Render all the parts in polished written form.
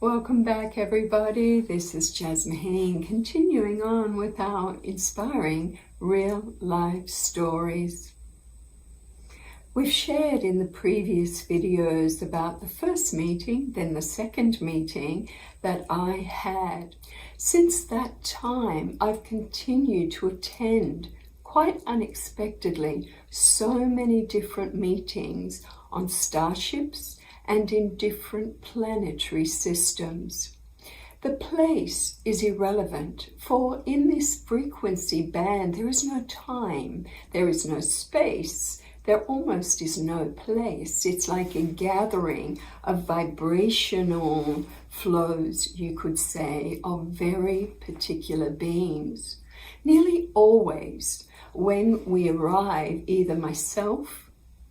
Welcome back, everybody. This is Jas Maheen, continuing on with our inspiring real life stories. We've shared in the previous videos about the first meeting, then the second meeting that I had. Since that time, I've continued to attend, quite unexpectedly, so many different meetings on starships and in different planetary systems. The place is irrelevant, for in this frequency band there is no time, there is no space, there almost is no place. It's like a gathering of vibrational flows, you could say, of very particular beings. Nearly always, when we arrive, either myself,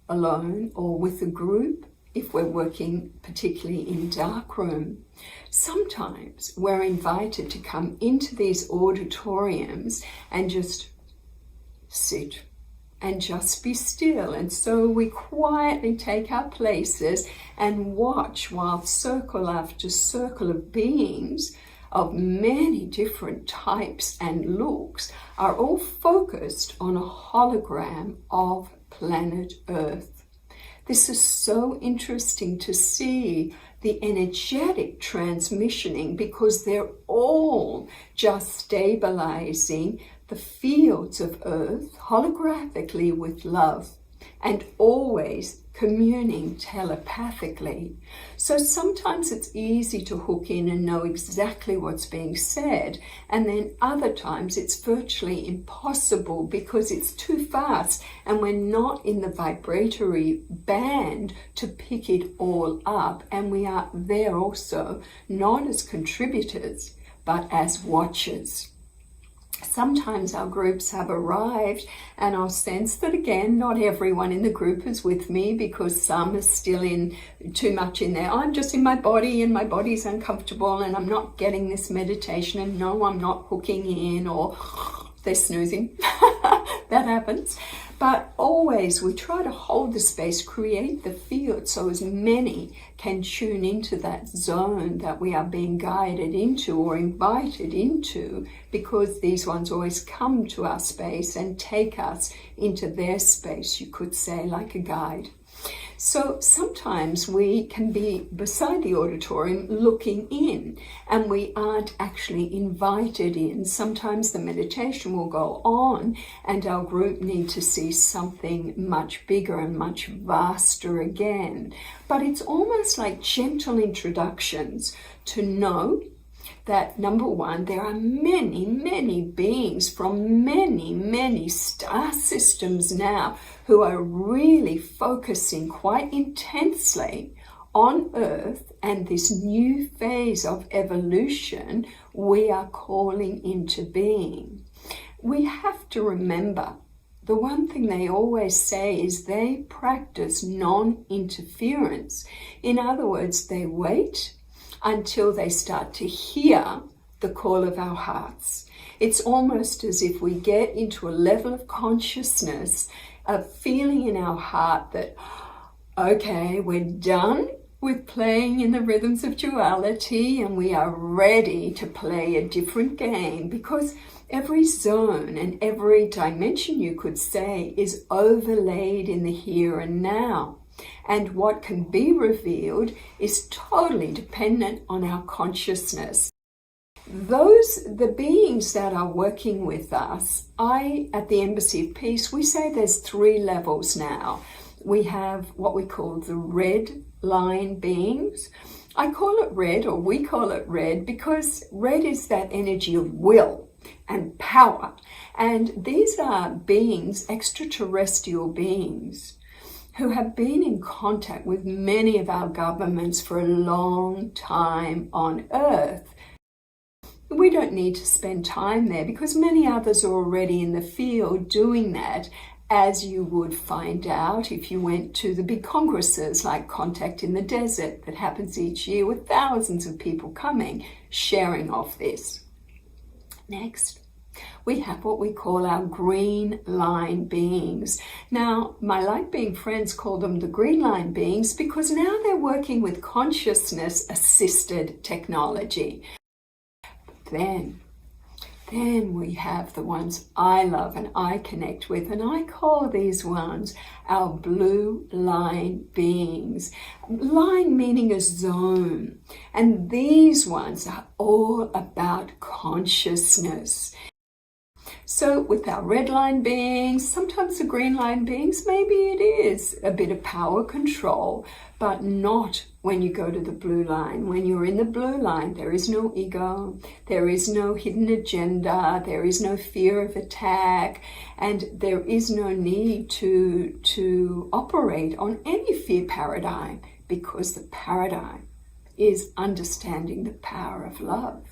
alone, or with a group, if we're working particularly in darkroom, sometimes we're invited to come into these auditoriums and just sit and just be still. And so we quietly take our places and watch while circle after circle of beings of many different types and looks are all focused on a hologram of planet Earth. This is so interesting to see the energetic transmissioning, because they're all just stabilizing the fields of Earth holographically with love, and always communing telepathically. So sometimes it's easy to hook in and know exactly what's being said, and then other times it's virtually impossible because it's too fast and we're not in the vibratory band to pick it all up, and we are there also not as contributors but as watchers. Sometimes our groups have arrived and I'll sense that, again, not everyone in the group is with me, because some are still in too much in there. I'm just in my body and my body's uncomfortable and I'm not getting this meditation, and no, I'm not hooking in, or they're snoozing. That happens. But always we try to hold the space, create the field so as many can tune into that zone that we are being guided into or invited into, because these ones always come to our space and take us into their space, you could say, like a guide. So sometimes we can be beside the auditorium looking in and we aren't actually invited in. Sometimes the meditation will go on and our group need to see something much bigger and much vaster again. But it's almost like gentle introductions to know that, number one, there are many, many beings from many, many star systems now who are really focusing quite intensely on Earth and this new phase of evolution we are calling into being. We have to remember, the one thing they always say is they practice non-interference. In other words, they wait until they start to hear the call of our hearts. It's almost as if we get into a level of consciousness, a feeling in our heart that, okay, we're done with playing in the rhythms of duality and we are ready to play a different game, because every zone and every dimension, you could say, is overlaid in the here and now. And what can be revealed is totally dependent on our consciousness. The beings that are working with us, at the Embassy of Peace, we say there's 3 levels now. We have what we call the red line beings. I call it red, or we call it red, because red is that energy of will and power. And these are beings, extraterrestrial beings, who have been in contact with many of our governments for a long time on Earth. We don't need to spend time there because many others are already in the field doing that, as you would find out if you went to the big congresses like Contact in the Desert that happens each year, with thousands of people coming, sharing off this. Next. We have what we call our green line beings. Now, my light being friends call them the green line beings because now they're working with consciousness assisted technology. Then we have the ones I love and I connect with, and I call these ones our blue line beings. Line meaning a zone. And these ones are all about consciousness. So with our red line beings, sometimes the green line beings, maybe it is a bit of power control, but not when you go to the blue line. When you're in the blue line, there is no ego, there is no hidden agenda, there is no fear of attack, and there is no need to operate on any fear paradigm, because the paradigm is understanding the power of love.